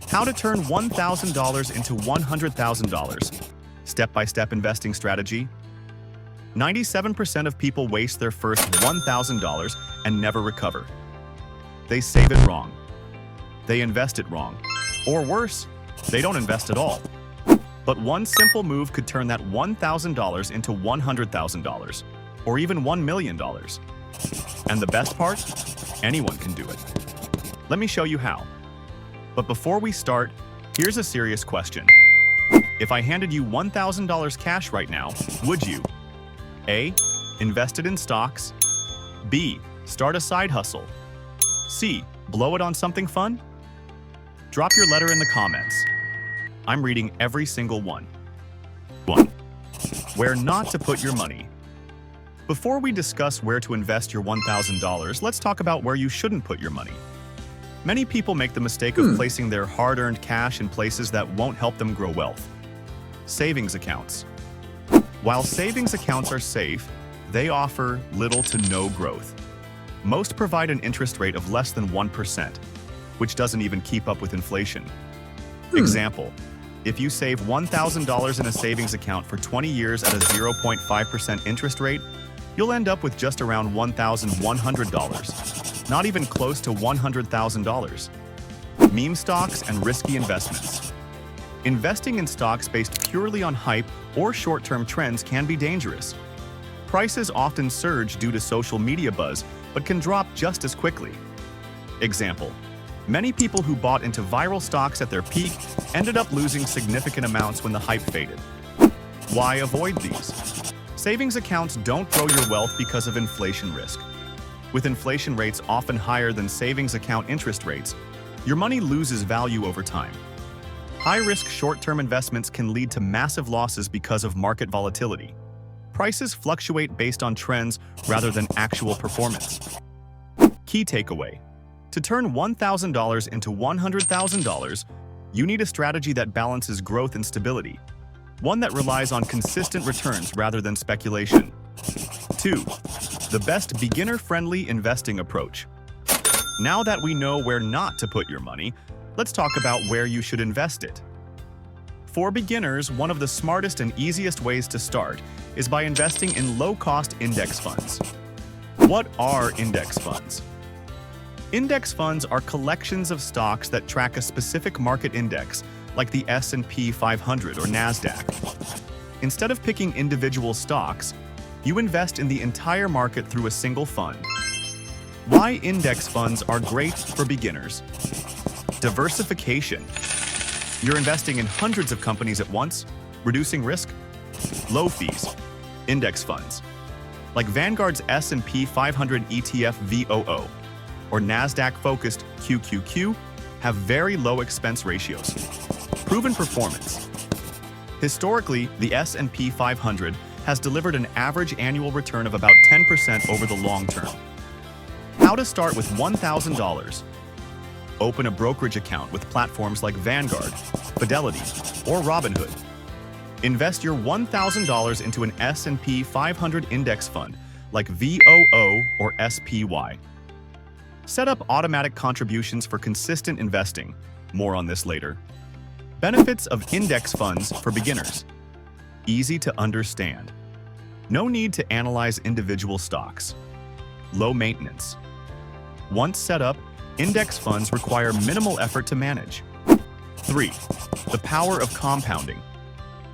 How to turn $1,000 into $100,000. Step-by-step investing strategy. 97% of people waste their first $1,000 and never recover. They save it wrong. They invest it wrong. Or worse, they don't invest at all. But one simple move could turn that $1,000 into $100,000, or even $1 million. And the best part? Anyone can do it. Let me show you how. But before we start, here's a serious question. If I handed you $1,000 cash right now, would you A. Invest it in stocks, B. Start a side hustle, C. Blow it on something fun? Drop your letter in the comments. I'm reading every single one. 1. Where not to put your money. Before we discuss where to invest your $1,000, let's talk about where you shouldn't put your money. Many people make the mistake of placing their hard-earned cash in places that won't help them grow wealth. Savings accounts. While savings accounts are safe, they offer little to no growth. Most provide an interest rate of less than 1%, which doesn't even keep up with inflation. Example, if you save $1,000 in a savings account for 20 years at a 0.5% interest rate, you'll end up with just around $1,100, not even close to $100,000. Meme stocks and risky investments. Investing in stocks based purely on hype or short-term trends can be dangerous. Prices often surge due to social media buzz, but can drop just as quickly. Example, many people who bought into viral stocks at their peak ended up losing significant amounts when the hype faded. Why avoid these? Savings accounts don't grow your wealth because of inflation risk. With inflation rates often higher than savings account interest rates, your money loses value over time. High-risk short-term investments can lead to massive losses because of market volatility. Prices fluctuate based on trends rather than actual performance. Key takeaway: to turn $1,000 into $100,000, you need a strategy that balances growth and stability, one that relies on consistent returns rather than speculation. 2. The best beginner-friendly investing approach. Now that we know where not to put your money, let's talk about where you should invest it. For beginners, one of the smartest and easiest ways to start is by investing in low-cost index funds. What are index funds? Index funds are collections of stocks that track a specific market index, like the S&P 500 or NASDAQ. Instead of picking individual stocks, you invest in the entire market through a single fund. Why index funds are great for beginners? Diversification. You're investing in hundreds of companies at once, reducing risk. Low fees. Index funds, like Vanguard's S&P 500 ETF VOO or NASDAQ-focused QQQ, have very low expense ratios. Proven performance. Historically, the S&P 500 has delivered an average annual return of about 10% over the long term. How to start with $1,000. Open a brokerage account with platforms like Vanguard, Fidelity, or Robinhood. Invest your $1,000 into an S&P 500 index fund like VOO or SPY. Set up automatic contributions for consistent investing. More on this later. Benefits of index funds for beginners. Easy to understand. No need to analyze individual stocks. Low maintenance. Once set up, index funds require minimal effort to manage. 3. The power of compounding.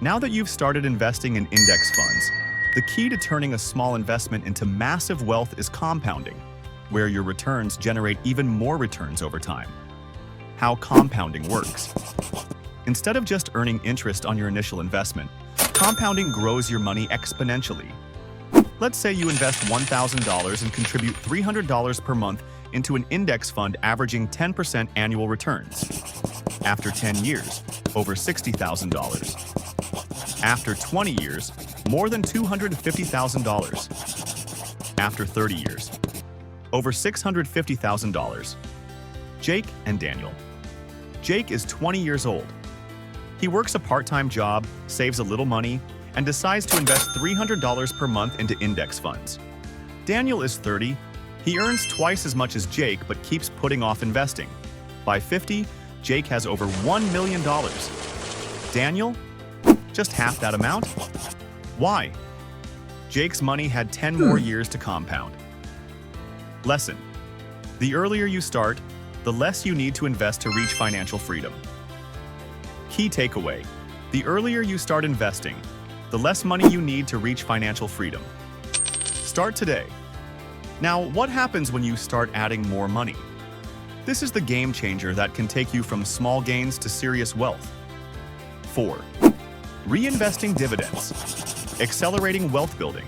Now that you've started investing in index funds, the key to turning a small investment into massive wealth is compounding, where your returns generate even more returns over time. How compounding works. Instead of just earning interest on your initial investment, compounding grows your money exponentially. Let's say you invest $1,000 and contribute $300 per month into an index fund averaging 10% annual returns. After 10 years, over $60,000. After 20 years, more than $250,000. After 30 years, over $650,000. Jake and Daniel. Jake is 20 years old. He works a part-time job, saves a little money, and decides to invest $300 per month into index funds. Daniel is 30. He earns twice as much as Jake but keeps putting off investing. By 50, Jake has over $1 million. Daniel? Just half that amount? Why? Jake's money had 10 more years to compound. Lesson: the earlier you start, the less you need to invest to reach financial freedom. Key takeaway: the earlier you start investing, the less money you need to reach financial freedom. Start today. Now, what happens when you start adding more money? This is the game changer that can take you from small gains to serious wealth. 4. Reinvesting dividends. Accelerating wealth building.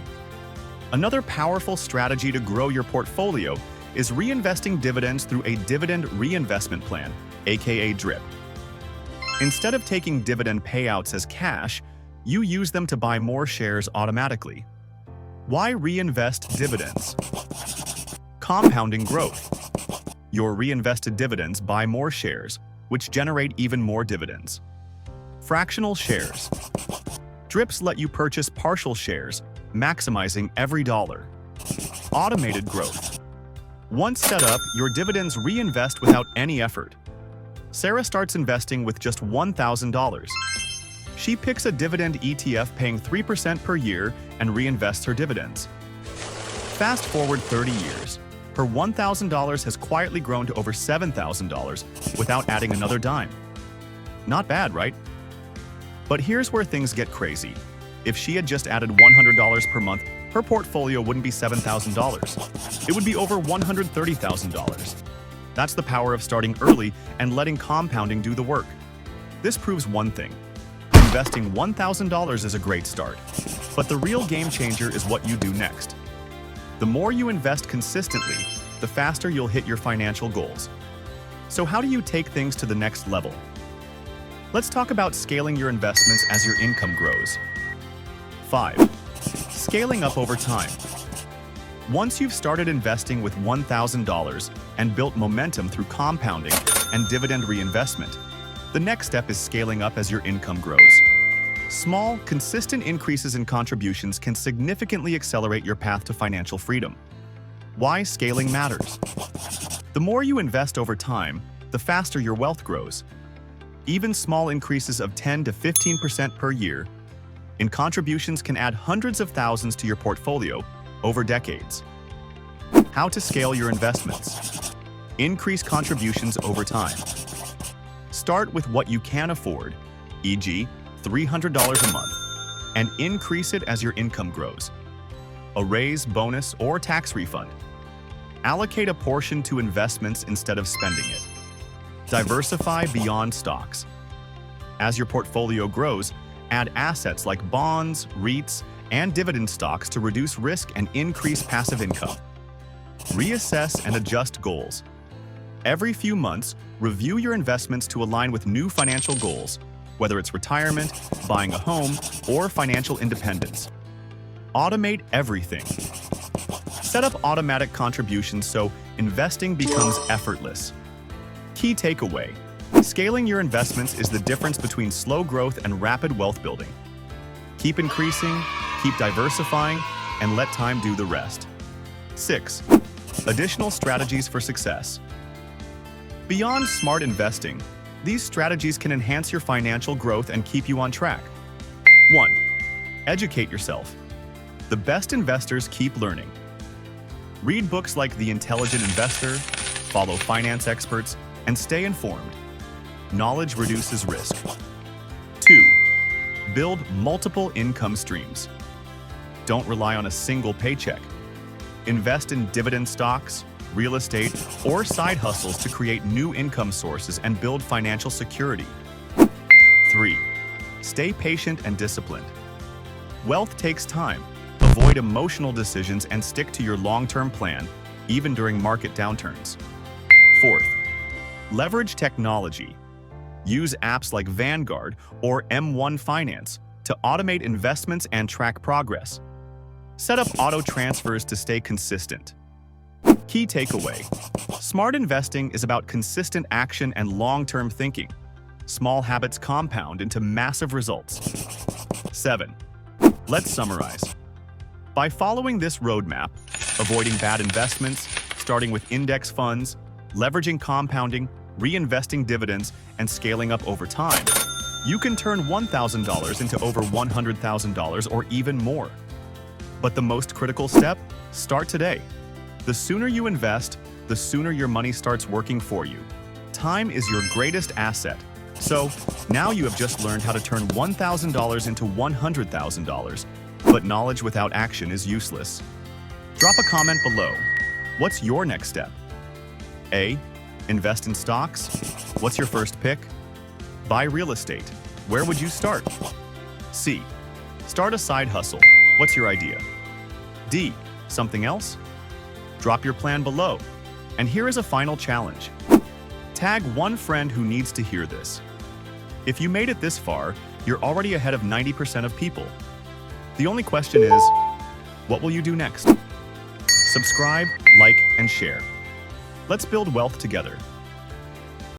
Another powerful strategy to grow your portfolio is reinvesting dividends through a dividend reinvestment plan, aka DRIP. Instead of taking dividend payouts as cash, you use them to buy more shares automatically. Why reinvest dividends? Compounding growth. Your reinvested dividends buy more shares, which generate even more dividends. Fractional shares. DRIPs let you purchase partial shares, maximizing every dollar. Automated growth. Once set up, your dividends reinvest without any effort. Sarah starts investing with just $1,000. She picks a dividend ETF paying 3% per year and reinvests her dividends. Fast forward 30 years. Her $1,000 has quietly grown to over $7,000 without adding another dime. Not bad, right? But here's where things get crazy. If she had just added $100 per month, her portfolio wouldn't be $7,000. It would be over $130,000. That's the power of starting early and letting compounding do the work. This proves one thing. Investing $1,000 is a great start, but the real game changer is what you do next. The more you invest consistently, the faster you'll hit your financial goals. So how do you take things to the next level? Let's talk about scaling your investments as your income grows. 5. Scaling up over time. Once you've started investing with $1,000 and built momentum through compounding and dividend reinvestment, the next step is scaling up as your income grows. Small, consistent increases in contributions can significantly accelerate your path to financial freedom. Why scaling matters. The more you invest over time, the faster your wealth grows. Even small increases of 10 to 15% per year in contributions can add hundreds of thousands to your portfolio over decades. How to scale your investments. Increase contributions over time. Start with what you can afford, e.g., $300 a month, and increase it as your income grows. A raise, bonus, or tax refund. Allocate a portion to investments instead of spending it. Diversify beyond stocks. As your portfolio grows, add assets like bonds, REITs, and dividend stocks to reduce risk and increase passive income. Reassess and adjust goals. Every few months, review your investments to align with new financial goals, whether it's retirement, buying a home, or financial independence. Automate everything. Set up automatic contributions so investing becomes effortless. Key takeaway: scaling your investments is the difference between slow growth and rapid wealth building. Keep increasing, keep diversifying, and let time do the rest. 6. Additional strategies for success. Beyond smart investing, these strategies can enhance your financial growth and keep you on track. 1. Educate yourself. The best investors keep learning. Read books like The Intelligent Investor, follow finance experts, and stay informed. Knowledge reduces risk. 2. Build multiple income streams. Don't rely on a single paycheck. Invest in dividend stocks, real estate, or side hustles to create new income sources and build financial security. 3. Stay patient and disciplined. Wealth takes time. Avoid emotional decisions and stick to your long-term plan, even during market downturns. 4th, leverage technology. Use apps like Vanguard or M1 Finance to automate investments and track progress. Set up auto transfers to stay consistent. Key takeaway: smart investing is about consistent action and long-term thinking. Small habits compound into massive results. 7. Let's summarize. By following this roadmap, avoiding bad investments, starting with index funds, leveraging compounding, reinvesting dividends, and scaling up over time, you can turn $1,000 into over $100,000 or even more. But the most critical step? Start today. The sooner you invest, the sooner your money starts working for you. Time is your greatest asset. So, now you have just learned how to turn $1,000 into $100,000, but knowledge without action is useless. Drop a comment below. What's your next step? A. Invest in stocks? What's your first pick? Buy real estate. Where would you start? C. Start a side hustle. What's your idea? D. Something else? Drop your plan below. And here is a final challenge. Tag one friend who needs to hear this. If you made it this far, you're already ahead of 90% of people. The only question is, what will you do next? Subscribe, like, and share. Let's build wealth together.